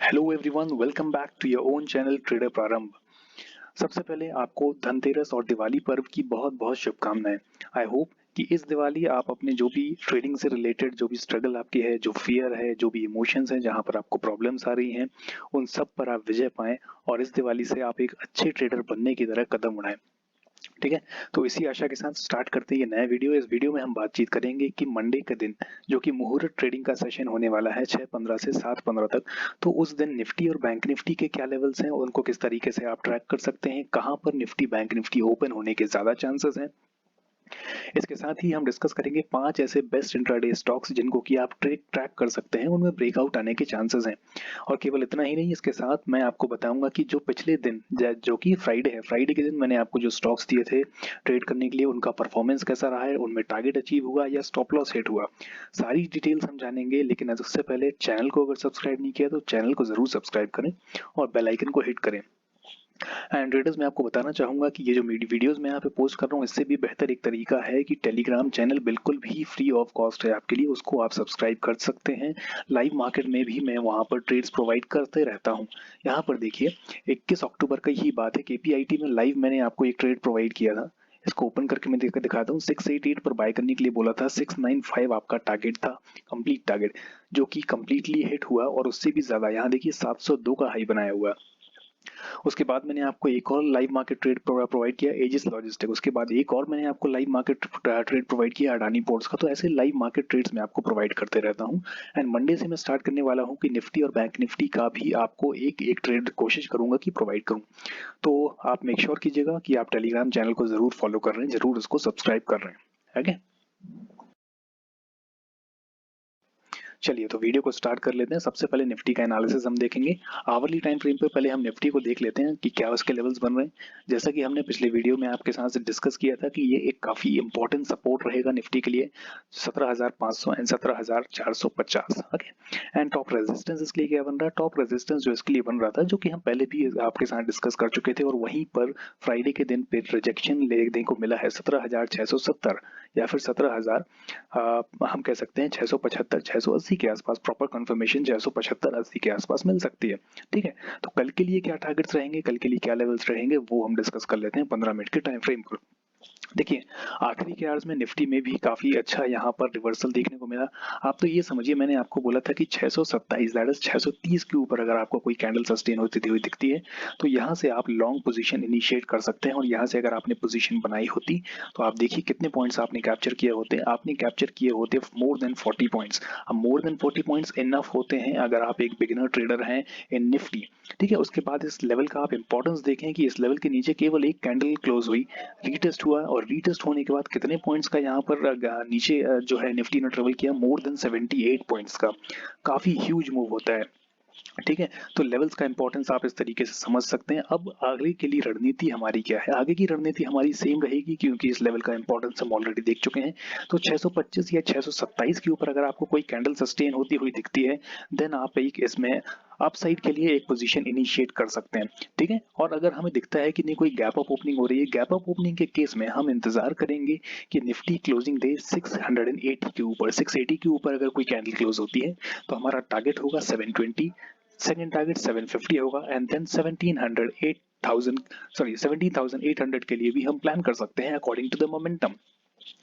Hello everyone, welcome back to your own channel Trader Prarambh. सबसे पहले आपको धनतेरस और दिवाली पर्व की बहुत बहुत शुभकामनाएं। आई होप कि इस दिवाली आप अपने जो भी ट्रेडिंग से रिलेटेड जो भी स्ट्रगल आपकी है, जो फियर है, जो भी इमोशंस हैं, जहां पर आपको प्रॉब्लम्स आ रही हैं, उन सब पर आप विजय पाएं और इस दिवाली से आप एक अच्छे ट्रेडर बनने की तरह कदम उठाएं। ठीक है, तो इसी आशा के साथ स्टार्ट करते हैं ये नया वीडियो। इस वीडियो में हम बातचीत करेंगे कि मंडे के दिन जो कि मुहूर्त ट्रेडिंग का सेशन होने वाला है 6:15 से 7:15 तक, तो उस दिन निफ्टी और बैंक निफ्टी के क्या लेवल्स हैं, उनको किस तरीके से आप ट्रैक कर सकते हैं, कहां पर निफ्टी बैंक निफ्टी ओपन होने के ज्यादा चांसेस हैं। इसके साथ ही हम डिस्कस करेंगे 5 ऐसे बेस्ट इंट्राडे स्टॉक्स जिनको कि आप ट्रैक कर सकते हैं, उनमें ब्रेकआउट आने के चांसेस हैं। और केवल इतना ही नहीं, इसके साथ मैं आपको बताऊंगा कि जो पिछले दिन जो कि फ्राइडे है, फ्राइडे के दिन मैंने आपको जो स्टॉक्स दिए थे ट्रेड करने के लिए, उनका परफॉर्मेंस कैसा रहा है, उनमें टारगेट अचीव हुआ या स्टॉप लॉस हिट हुआ, सारी डिटेल्स हम जानेंगे। लेकिन उससे पहले चैनल को अगर सब्सक्राइब नहीं किया तो चैनल को जरूर सब्सक्राइब करें और बेल आइकन को हिट करें। एंड ट्रेडर्स, मैं आपको बताना चाहूंगा कि ये जो वीडियोस मैं यहाँ पे पोस्ट कर रहा हूँ, इससे भी बेहतर एक तरीका है कि टेलीग्राम चैनल बिल्कुल भी फ्री ऑफ कॉस्ट है आपके लिए, उसको आप सब्सक्राइब कर सकते हैं। लाइव मार्केट में भी मैं वहाँ पर ट्रेड्स प्रोवाइड करते रहता हूँ। यहाँ पर देखिए, 21 अक्टूबर की ही बात है, केपीआईटी में लाइव मैंने आपको एक ट्रेड प्रोवाइड किया था। इसको ओपन करके मैं दिखाता हूँ। 688 पर बाय करने के लिए बोला था, 695 आपका टारगेट था, कंप्लीट टारगेट, जो कि कंप्लीटली हिट हुआ और उससे भी ज्यादा। यहाँ देखिए 702 का हाई बनाया हुआ। उसके बाद मैंने आपको एक और लाइव मार्केट ट्रेड प्रोवाइड किया, एजिस लॉजिस्टिक। उसके बाद एक और मैंने आपको लाइव मार्केट ट्रेड प्रोवाइड किया, अडानी पोर्ट्स का। तो ऐसे लाइव मार्केट ट्रेड्स मैं आपको प्रोवाइड करते रहता हूँ। एंड मंडे से मैं स्टार्ट करने वाला हूँ कि निफ्टी और बैंक निफ्टी का भी आपको एक एक ट्रेड कोशिश करूंगा कि प्रोवाइड करूँ। तो आप मेक श्योर कीजिएगा कि आप टेलीग्राम चैनल को जरूर फॉलो कर रहे हैं, जरूर उसको सब्सक्राइब कर रहे हैं। ओके, चलिए तो वीडियो को स्टार्ट कर लेते हैं। सबसे पहले निफ्टी का एनालिसिस हम देखेंगे। आवरली टाइम फ्रेम पे पहले हम निफ्टी को देख लेते हैं कि क्या उसके लेवल्स बन रहे हैं। जैसा कि हमने पिछले वीडियो में आपके साथ डिस्कस किया था कि ये एक काफी इंपॉर्टेंट सपोर्ट रहेगा निफ्टी के लिए, 17,500 and 17,450। Okay, and top resistance इसके लिए क्या बन रहा है? टॉप रेजिस्टेंस जो इसके लिए बन रहा था, जो कि हम पहले भी आपके साथ डिस्कस कर चुके थे, और वहीं पर फ्राइडे के दिन पे रिजेक्शन देखने को मिला है 17,670 या फिर 17,000, हम कह सकते हैं 675 680 के आसपास। प्रॉपर कंफर्मेशन 675 80 के आसपास मिल सकती है। ठीक है, तो कल के लिए क्या टारगेट्स रहेंगे, कल के लिए क्या लेवल्स रहेंगे, वो हम डिस्कस कर लेते हैं 15 मिनट के टाइम फ्रेम पर। देखिए, आखिरी के आवर्स में निफ्टी में भी काफी अच्छा यहाँ पर रिवर्सल देखने को मिला। आप तो ये समझिए, मैंने आपको बोला था कि 627 दैट इज 630 के ऊपर अगर आपको कोई कैंडल सस्टेन होती हुई दिखती है, तो यहाँ से आप लॉन्ग पोजीशन इनिशिएट कर सकते हैं। और यहाँ से अगर आपने पोजीशन बनाई होती, तो आप देखिए कितने पॉइंट्स आपने कैप्चर किए होते। आपने कैप्चर किए होते मोर देन 40 पॉइंट्स। अब मोर देन 40 पॉइंट्स इनफ होते हैं अगर आप एक बिगिनर ट्रेडर हैं इन निफ्टी। ठीक है, उसके बाद इस लेवल का आप इंपॉर्टेंस देखें कि इस लेवल के नीचे केवल एक कैंडल क्लोज हुई, रीटेस्ट हुआ, और रीटेस्ट होने के बाद कितने पॉइंट्स का यहाँ पर नीचे जो है निफ्टी ने ट्रेवल किया, मोर देन 78 पॉइंट्स का। काफी ह्यूज मूव होता है। ठीक है, तो लेवल्स का इंपॉर्टेंस आप इस तरीके से समझ सकते हैं। अब आगे के लिए रणनीति हमारी क्या है? आगे की रणनीति हमारी सेम रहेगी, क्योंकि इस लेवल का इंपॉर्टेंस हम ऑलरेडी देख चुके हैं। तो 625 या 627 के ऊपर अगर आपको कोई कैंडल सस्टेन होती हुई दिखती है, देन आप एक इसमें अपसाइड के लिए एक पोजीशन इनिशिएट कर सकते हैं। ठीक है, और अगर हमें दिखता है कि नहीं कोई गैप अप ओपनिंग हो रही है, गैप अप ओपनिंग के केस में हम इंतजार करेंगे कि निफ्टी क्लोजिंग दे 680 के ऊपर। 680 के ऊपर अगर कोई कैंडल क्लोज होती है, तो हमारा टारगेट होगा 720, सेकंड टारगेट 750 होगा, एंड देन 1700 8000 सॉरी 17,800 के लिए भी हम प्लान कर सकते हैं according to the momentum.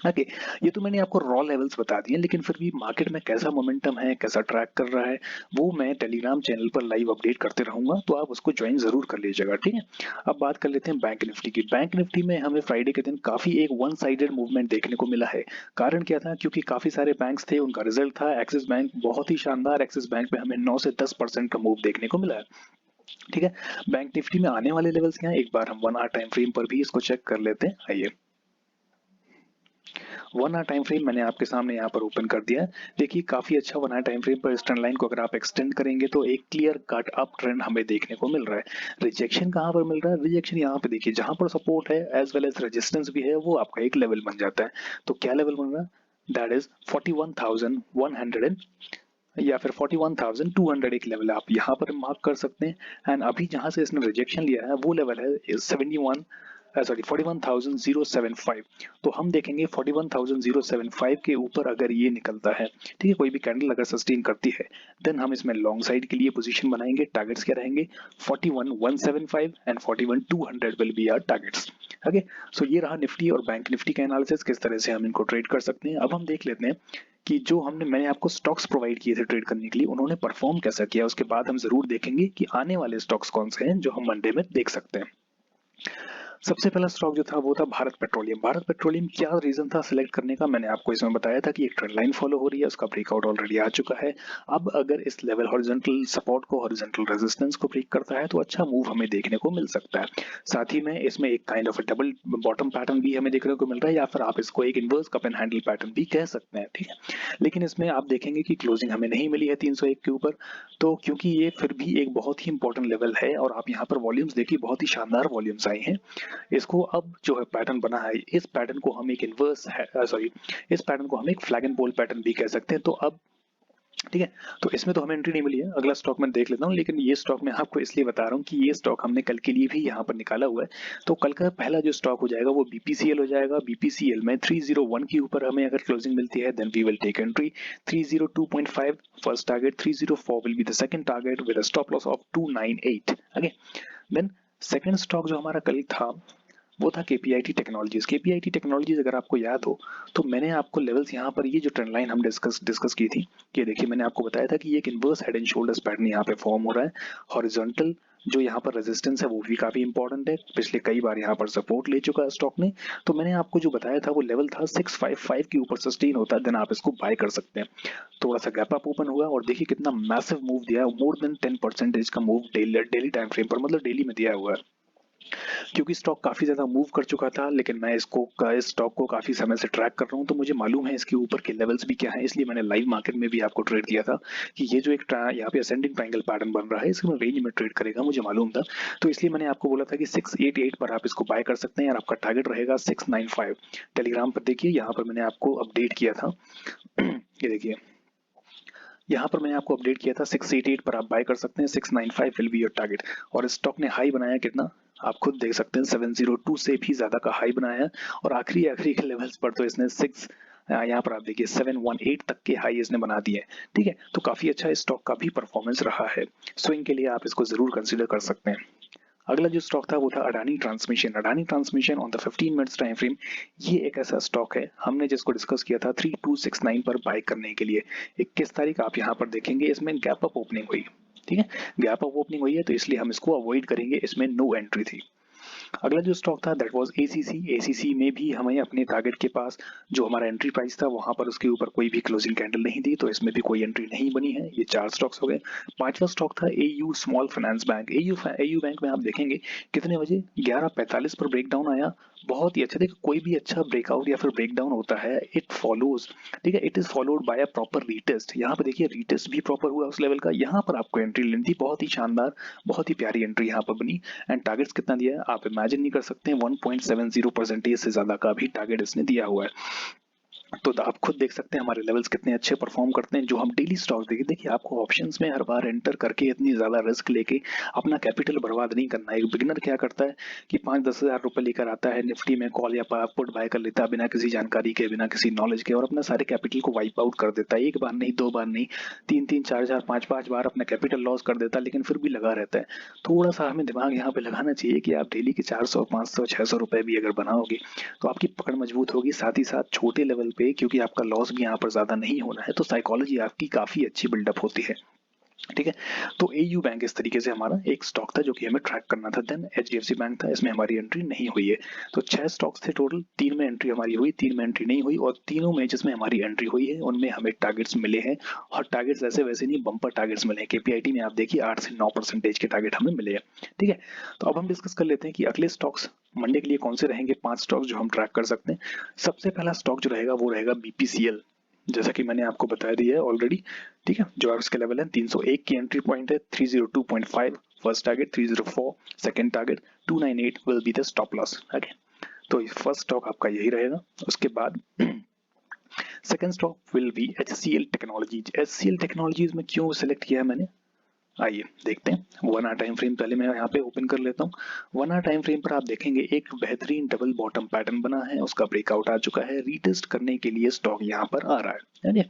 Okay, ये तो मैंने आपको रॉ लेवल्स बता दिए, लेकिन फिर भी मार्केट में कैसा मोमेंटम है, कैसा ट्रैक कर रहा है, वो मैं टेलीग्राम चैनल पर लाइव अपडेट करते रहूंगा, तो आप उसको ज्वाइन जरूर कर लीजिएगा। ठीक है, अब बात कर लेते हैं बैंक निफ्टी की। बैंक निफ्टी में हमें फ्राइडे के दिन काफी एक वन साइडेड मूवमेंट देखने को मिला है। कारण क्या था? क्योंकि काफी सारे बैंक्स थे, उनका रिजल्ट था। एक्सिस बैंक बहुत ही शानदार, एक्सिस बैंक में हमें 9 से 10% का मूव देखने को मिला है। ठीक है, बैंक निफ्टी में आने वाले लेवल्स क्या है, एक बार हम 1 आवर टाइम फ्रेम पर भी इसको चेक कर लेते हैं। आइए, 1 आवर टाइम फ्रेम मैंने आपके सामने यहाँ पर ओपन कर दिया है। देखिए, काफी अच्छा 1 आवर टाइम फ्रेम पर इस ट्रेंड लाइन को अगर आप एक्सटेंड करेंगे, तो एक क्लियर कट अप ट्रेंड हमें देखने को मिल रहा है। रिजेक्शन कहाँ पर मिल रहा है? रिजेक्शन यहाँ पे देखिए, जहां पर सपोर्ट है एज वेल एज रेजिस्टेंस भी है, वो आपका एक लेवल बन जाता है। तो क्या लेवल बन रहा है? दैट इज 41,100 या फिर 41,200 एक लेवल है, आप यहाँ पर मार्क कर सकते हैं। एंड अभी जहां से इसने रिजेक्शन लिया है, वो लेवल है 71 सॉरी 41,075। तो हम देखेंगे 41,075 के ऊपर अगर ये निकलता है, ठीक है, कोई भी कैंडल अगर सस्टेन करती है, देन हम इसमें लॉन्ग साइड के लिए पोजीशन बनाएंगे। टारगेट्स क्या रहेंगे? 41,175 and 41,200 will be our targets. Okay, so ये रहा निफ्टी और बैंक निफ्टी का एनालिसिस, किस तरह से हम इनको ट्रेड कर सकते हैं। अब हम देख लेते हैं कि जो मैंने आपको स्टॉक्स प्रोवाइड किए थे ट्रेड करने के लिए, उन्होंने परफॉर्म कैसा किया। उसके बाद हम जरूर देखेंगे कि आने वाले स्टॉक्स कौन से हैं जो हम मंडे में देख सकते हैं। सबसे पहला स्टॉक जो था वो था भारत पेट्रोलियम। भारत पेट्रोलियम क्या रीजन था सिलेक्ट करने का, मैंने आपको इसमें बताया था कि एक ट्रेंड लाइन फॉलो हो रही है, उसका ब्रेकआउट ऑलरेडी आ चुका है। अब अगर इस लेवल हॉरिजॉन्टल सपोर्ट को, हॉरिजॉन्टल रेजिस्टेंस को ब्रेक करता है तो अच्छा मूव हमें देखने को मिल सकता है। साथ ही में इसमें एक kind of double bottom pattern भी हमें देखने को मिल रहा है, या फिर आप इसको एक inverse cup and handle pattern भी कह सकते हैं, ठीक है। लेकिन इसमें आप देखेंगे कि क्लोजिंग हमें नहीं मिली है 301 के ऊपर, तो क्योंकि ये फिर भी एक बहुत ही इंपॉर्टेंट लेवल है और आप यहाँ पर वॉल्यूम्स देखिए, बहुत ही शानदार वॉल्यूम्स आई हैं। इसको अब जो है पैटर्न बना है, इस पैटर्न को हम एक इनवर्स इस पैटर्न को हम एक फ्लैग एंड पोल पैटर्न भी कह सकते हैं। तो अब ठीक है, तो इसमें तो हमें एंट्री नहीं मिली है, अगला स्टॉक मैं देख लेता हूँ। लेकिन ये स्टॉक मैं आपको इसलिए बता रहा हूँ कि ये स्टॉक हमने कल के लिए भी यहाँ पर निकाला हुआ है। तो कल का पहला जो स्टॉक हो जाएगा वो बीपीसीएल हो जाएगा। बीपीसीएल में 301 के ऊपर हमें अगर क्लोजिंग मिलती है, then we will take entry. 302.5 first target, 304 will be the second target with a stop loss of 298। Okay, then second stock जो हमारा कल था वो था केपीआईटी टेक्नोलॉजीज। केपीआईटी टेक्नोलॉजीज अगर आपको याद हो तो मैंने आपको लेवल्स यहाँ पर, ये जो ट्रेंड लाइन हम डिस्कस की थी, कि देखिए मैंने आपको बताया था कि ये एक inverse head and shoulders pattern यहाँ पे फॉर्म हो रहा है। हॉरिजॉन्टल जो यहाँ पर रेजिस्टेंस है वो भी काफी इंपॉर्टेंट है, पिछले कई बार यहाँ पर सपोर्ट ले चुका है स्टॉक ने। तो मैंने आपको जो बताया था वो लेवल था 655 के ऊपर सस्टेन होता है, देन आप इसको बाय कर सकते हैं। थोड़ा सा गैप अप ओपन हुआ और देखिए कितना मैसिव मूव दिया है, मोर देन 10% का मूव डेली टाइम फ्रेम पर, मतलब डेली में दिया हुआ है। क्योंकि स्टॉक काफी ज्यादा मूव कर चुका था, लेकिन मैं इस स्टॉक को काफी समय से ट्रैक कर रहा हूं, तो मुझे मालूम है इसके ऊपर के लेवल्स भी क्या है, इसलिए मैंने लाइव मार्केट में भी आपको ट्रेड दिया था कि ये जो एक यहाँ पे असेंडिंग ट्रायंगल पैटर्न बन रहा है, इसमें रेंज में ट्रेड करेगा, मुझे मालूम था। तो इसलिए मैंने आपको बोला था कि 688 पर आप इसको बाय कर सकते हैं और आपका टारगेट रहेगा 695। टेलीग्राम पर देखिए, यहाँ पर मैंने आपको अपडेट किया था ये देखिए, यहाँ पर मैंने आपको अपडेट किया था 688 पर आप बाय कर सकते हैं, 695 विल बी योर टारगेट। और स्टॉक ने हाई बनाया कितना, आप खुद देख सकते हैं, 702 से भी ज्यादा का हाई बनाया है। और आखिरी आखिरी के लेवल्स पर तो इसने यहाँ पर आप देखिए 718 तक के हाई इसने बना दिए, ठीक है। तो काफी अच्छा स्टॉक का भी परफॉर्मेंस रहा है, स्विंग के लिए आप इसको जरूर कंसिडर कर सकते हैं। अगला जो स्टॉक था वो था Adani transmission. Adani transmission on the 15 minutes time frame, ये एक ऐसा स्टॉक है हमने जिसको डिस्कस किया था 3269 पर बाय करने के लिए। 21 तारीख आप यहाँ पर देखेंगे इसमें गैप अप ओपनिंग हुई, ठीक है, गैप अप ओपनिंग हुई है, तो इसलिए हम इसको अवॉइड करेंगे, इसमें नो एंट्री थी। अगला जो स्टॉक था दैट वाज एसीसी। एसीसी में भी हमें अपने टारगेट के पास जो हमारा एंट्री प्राइस था वहां पर उसके ऊपर कोई भी क्लोजिंग कैंडल नहीं थी, तो इसमें भी कोई एंट्री नहीं बनी है। ये 4 स्टॉक्स हो गए। पांचवा स्टॉक था AU small finance bank. AU bank में आप देखेंगे कितने बजे 11:45 पर ब्रेकडाउन आया, बहुत ही अच्छा। देखो कोई भी अच्छा ब्रेकआउट या फिर ब्रेकडाउन होता है, इट फॉलोज, ठीक है, it is followed by a proper retest. यहाँ पे देखिए रीटेस्ट भी प्रॉपर हुआ उस लेवल का, यहाँ पर आपको एंट्री लेनी थी, बहुत ही शानदार, बहुत ही प्यारी एंट्री यहाँ पर बनी। एंड टारगेट्स कितना दिया है आप इमेजिन नहीं कर सकते हैं, 1.70% से ज्यादा का भी टारगेट इसने दिया हुआ है। तो आप खुद देख सकते हैं हमारे लेवल्स कितने अच्छे परफॉर्म करते हैं। जो हम डेली स्टॉक्स देखिए, आपको ऑप्शंस में हर बार एंटर करके इतनी ज्यादा रिस्क लेके अपना कैपिटल बर्बाद नहीं करना है। एक बिगिनर क्या करता है कि 5-10 हजार रुपए लेकर आता है, निफ्टी में कॉल या पुट बाय कर लेता है बिना किसी जानकारी के, बिना किसी नॉलेज के, और अपना सारे कैपिटल को वाइप आउट कर देता है। एक बार नहीं, दो बार नहीं, 3-3, 4-4, 5-5 बार अपना कैपिटल लॉस कर देता है, लेकिन फिर भी लगा रहता है। थोड़ा सा हमें दिमाग यहाँ पे लगाना चाहिए कि आप डेली के 400, 500, 600 रुपए भी अगर बनाओगे तो आपकी पकड़ मजबूत होगी। साथ ही साथ छोटे लेवल पे, क्योंकि आपका लॉस भी यहाँ पर ज्यादा नहीं होना है, तो साइकोलॉजी आपकी काफी अच्छी बिल्डअप होती है, ठीक है। तो एयू बैंक इस तरीके से हमारा एक स्टॉक था जो कि हमें ट्रैक करना था। देन एचडीएफसी बैंक था, इसमें हमारी एंट्री नहीं हुई है। तो 6 स्टॉक्स थे टोटल, 3 में एंट्री हमारी हुई, 3 में एंट्री नहीं हुई, और तीनों में जिसमें हमारी एंट्री हुई है उनमें हमें टारगेट्स मिले हैं। और टारगेट्स ऐसे वैसे नहीं, बम्पर टारगेट्स मिले हैं। केपीआईटी में आप देखिए 8 से 9% के टारगेट हमें मिले हैं, ठीक है। तो अब हम डिस्कस कर लेते हैं कि अगले स्टॉक्स मंडे के लिए कौन से रहेंगे, 5 स्टॉक्स जो हम ट्रैक कर सकते हैं। सबसे पहला स्टॉक जो रहेगा वो रहेगा बीपीसीएल, जैसा कि मैंने आपको बता दिया है ऑलरेडी, ठीक है। जो इसके लेवल है 301 की एंट्री पॉइंट है, 302.5 first target, 304 second target, 298 will be the stop loss. Okay, तो फर्स्ट स्टॉक आपका यही रहेगा। उसके बाद second stock will be HCL technologies. HCL technologies में क्यों सिलेक्ट किया है मैंने, आइए देखते हैं 1 आवर टाइम फ्रेम। पहले मैं यहाँ पे ओपन कर लेता हूँ। 1 आवर टाइम फ्रेम पर आप देखेंगे एक बेहतरीन डबल बॉटम पैटर्न बना है, उसका ब्रेकआउट आ चुका है। रीटेस्ट करने के लिए स्टॉक यहाँ पर आ रहा है।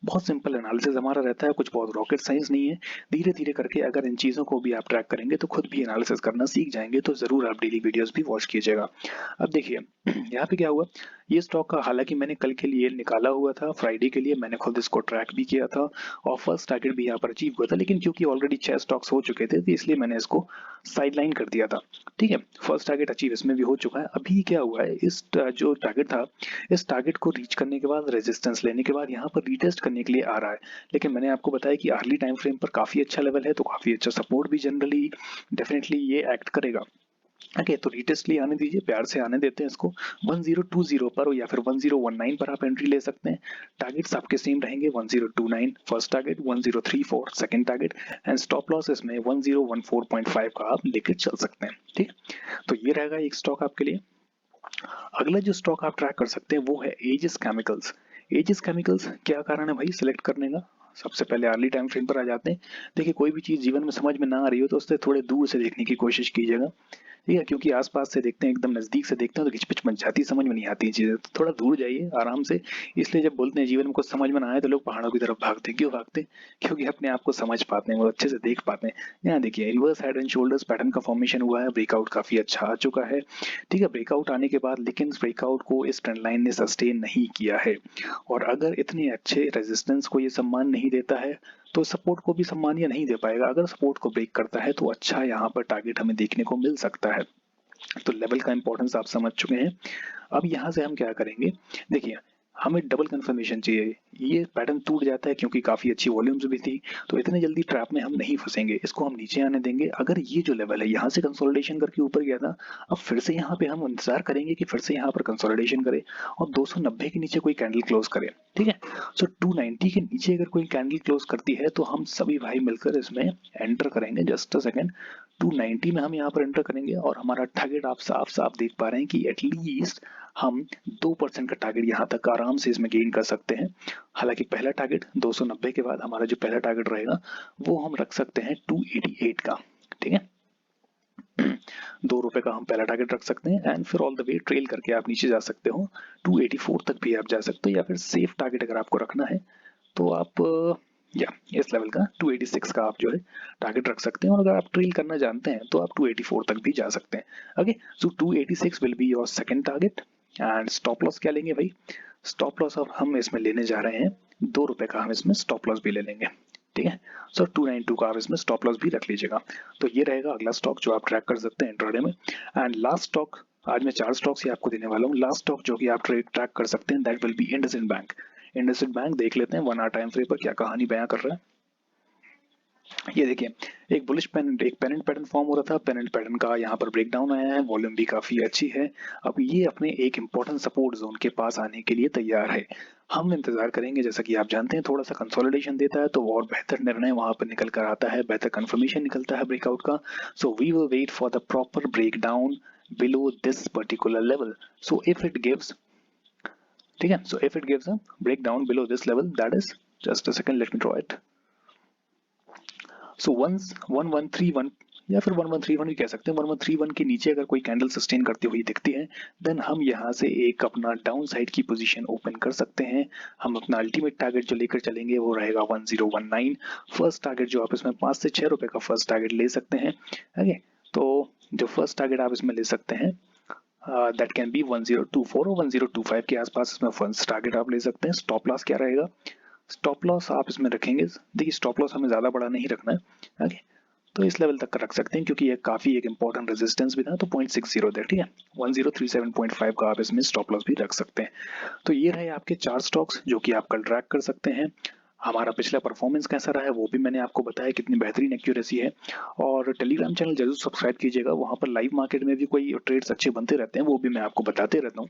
बहुत सिंपल एनालिसिस हमारा रहता है, कुछ बहुत रॉकेट साइंस नहीं है। धीरे धीरे करके अगर इन चीज़ों को भी आप ट्रैक करेंगे तो खुद भी एनालिसिस करना सीख जाएंगे। तो ज़रूर आप डेली वीडियोस भी वॉच कीजिएगा। अब देखिए यहाँ पे क्या हुआ, ये स्टॉक का हालांकि मैंने कल के लिए निकाला हुआ था, फ्राइडे के लिए मैंने खुद इसको ट्रैक भी किया था और फर्स्ट टारगेट भी यहाँ पर अचीव हुआ था, लेकिन क्योंकि ऑलरेडी 6 स्टॉक्स हो चुके थे तो इसलिए मैंने इसको साइडलाइन कर दिया था। ठीक है, फर्स्ट टारगेट अचीव इसमें भी हो चुका है। अभी क्या हुआ है, इस जो टारगेट था, इस टारगेट को रीच करने के बाद रेजिस्टेंस लेने के बाद यहाँ पर रीटेस्ट करने के लिए आ रहा है। लेकिन मैंने आपको बताया कि अर्ली टाइम फ्रेम पर काफी अच्छा लेवल है, तो काफी अच्छा सपोर्ट भी जनरली डेफिनेटली ये एक्ट करेगा। ओके, तो रीटेस्ट लिए आने दीजिए, प्यार से आने देते हैं इसको। 1020 पर या फिर 1019 पर आप एंट्री ले सकते हैं। टारगेट्स आपके सेम रहेंगे, 1029 first target, 1034 second target and stop loss इसमें 1014.5 का आप लेकर चल सकते हैं। ठीक, तो ये रहेगा एक स्टॉक आपके लिए। अगला जो स्टॉक आप ट्रैक कर सकते हैं वो है एजिस केमिकल्स। एजिस केमिकल्स क्या कारण है भाई सिलेक्ट करने का? सबसे पहले अर्ली टाइम फ्रेम पर आ जाते हैं। देखिए, कोई भी चीज जीवन में समझ में ना आ रही हो तो उससे थोड़े दूर से देखने की कोशिश कीजिएगा। ठीक है, क्योंकि आसपास से देखते हैं, एकदम नजदीक से देखते हैं तो खिचपिच मच जाती है, समझ में नहीं आती चीजें, तो थोड़ा दूर जाइए आराम से। इसलिए जब बोलते हैं जीवन में कुछ समझ में ना आए तो लोग पहाड़ों की तरफ भागते हैं। क्यों भागते हैं? क्योंकि अपने आप को समझ पाते हैं, वो अच्छे से देख पाते हैं। यहाँ देखिए, reverse head and shoulders pattern का फॉर्मेशन हुआ है, ब्रेकआउट काफी अच्छा आ चुका है। ठीक है, ब्रेकआउट आने के बाद लेकिन ब्रेकआउट को इस ट्रेंड लाइन ने सस्टेन नहीं किया है, और अगर इतने अच्छे रेजिस्टेंस को ये सम्मान नहीं देता है तो सपोर्ट को भी सम्मान ये नहीं दे पाएगा। अगर सपोर्ट को ब्रेक करता है तो अच्छा यहाँ पर टारगेट हमें देखने को मिल सकता है। तो लेवल का इंपॉर्टेंस आप समझ चुके हैं। अब यहाँ से हम क्या करेंगे, देखिए हमें डबल कंफर्मेशन चाहिए। ये पैटर्न टूट जाता है क्योंकि काफी अच्छी वॉल्यूम्स भी थी, तो इतने जल्दी ट्रैप में हम नहीं फंसेंगे। इसको हम नीचे आने देंगे। अगर ये जो लेवल है यहाँ से कंसोलिडेशन करके ऊपर गया था, अब फिर से यहाँ पे हम इंतजार करेंगे कि फिर से यहाँ पर कंसोलिडेशन करे और 290 के नीचे कोई कैंडल क्लोज करे। ठीक है, सो 290 के नीचे अगर कोई कैंडल क्लोज करती है तो हम सभी भाई मिलकर इसमें एंटर करेंगे। जस्ट अ सेकेंड, 290 में हम यहाँ पर एंटर करेंगे और हमारा टारगेट आप साफ साफ देख पा रहे हैं कि एटलीस्ट हम 2% का टारगेट यहाँ तक आराम से इसमें गेन कर सकते हैं। हालांकि पहला टारगेट 290 के बाद हमारा जो पहला टारगेट रहेगा वो हम रख सकते हैं 288 का। ठीक है, ₹2 का हम पहला टारगेट रख सकते हैं एंड फिर ऑल द वे ट्रेल करके आप नीचे जा सकते हो, 284 तक भी आप जा सकते हो। या फिर सेफ टारगेट अगर आपको रखना है तो आप या इस लेवल का 286 का आप जो है टारगेट रख सकते हैं, और अगर आप ट्रेल करना जानते हैं तो आप 284 तक भी जा सकते हैं। Okay, so 286 will be your second target. And stop loss क्या लेंगे भाई? स्टॉप लॉस अब हम इसमें लेने जा रहे हैं ₹2 का, हम इसमें स्टॉप लॉस भी ले लेंगे। ठीक है, सो 292 का आप इसमें स्टॉप लॉस भी रख लीजिएगा। तो ये रहेगा अगला स्टॉक जो आप ट्रैक कर सकते हैं इंट्राडे में। एंड लास्ट स्टॉक, आज मैं 4 स्टॉक्स ही आपको देने वाला हूँ। लास्ट स्टॉक जो कि आप ट्रैक कर सकते हैं that will be IndusInd bank. IndusInd bank देख लेते हैं 1 आवर टाइम फ्रेम पर क्या कहानी बयां कर रहा है। ये देखिए, एक बुलिश पेनेंट, एक पेनेंट पैटर्न फॉर्म हो रहा था। पेनेंट पैटर्न का यहाँ पर ब्रेकडाउन आया है, वॉल्यूम भी काफी अच्छी है। अब ये अपने एक इंपॉर्टेंट सपोर्ट जोन के पास आने के लिए तैयार है। हम इंतजार करेंगे, जैसा कि आप जानते हैं थोड़ा सा कंसोलिडेशन देता है तो और बेहतर निर्णय वहां पर निकल कर आता है, बेहतर कंफर्मेशन निकलता है ब्रेकआउट का। So we will wait for the proper breakdown below this particular level. So if it gives, ठीक है, so if it gives a breakdown below this level, that is, just a second let me draw it. So 1131 या फिर 1131 भी कह सकते हैं। 1131 के नीचे अगर कोई कैंडल सस्टेन करती हुई दिखती है देन हम यहाँ से एक अपना डाउन साइड की पोजीशन ओपन कर सकते हैं। हम अपना अल्टीमेट टारगेट जो लेकर चलेंगे वो रहेगा 1019। फर्स्ट टारगेट जो आप इसमें 5 से 6 रुपए का फर्स्ट टारगेट ले सकते हैं। ओके, तो जो फर्स्ट टारगेट आप इसमें ले सकते हैं दैट कैन बी 1024 और 1025 के आसपास इसमें फर्स्ट टारगेट आप ले सकते हैं। स्टॉप लॉस क्या रहेगा? स्टॉप लॉस आप इसमें रखेंगे, देखिए स्टॉप लॉस हमें ज्यादा बड़ा नहीं रखना है। ओके, तो इस लेवल तक का रख सकते हैं क्योंकि ये काफी एक इंपॉर्टेंट रेजिस्टेंस भी था, तो 0.60 दे। ठीक है, 1037.5 का आप इसमें स्टॉप लॉस भी रख सकते हैं। तो ये रहे आपके 4 स्टॉक्स जो कि आप कल ट्रैक कर सकते हैं। हमारा पिछला परफॉर्मेंस कैसा रहा है वो भी मैंने आपको बताया, कितनी बेहतरीन एक्यूरेसी है। और टेलीग्राम चैनल जरूर सब्सक्राइब कीजिएगा, वहां पर लाइव मार्केट में भी कोई ट्रेड्स अच्छे बनते रहते हैं, वो भी मैं आपको बताते रहता हूँ।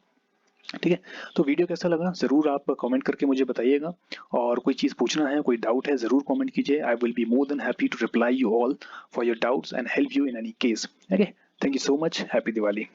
ठीक है, तो वीडियो कैसा लगा जरूर आप कमेंट करके मुझे बताइएगा, और कोई चीज पूछना है, कोई डाउट है, जरूर कमेंट कीजिए। I will be more than happy to reply you all for your doubts and help you in any case. Okay, thank you so much, happy Diwali.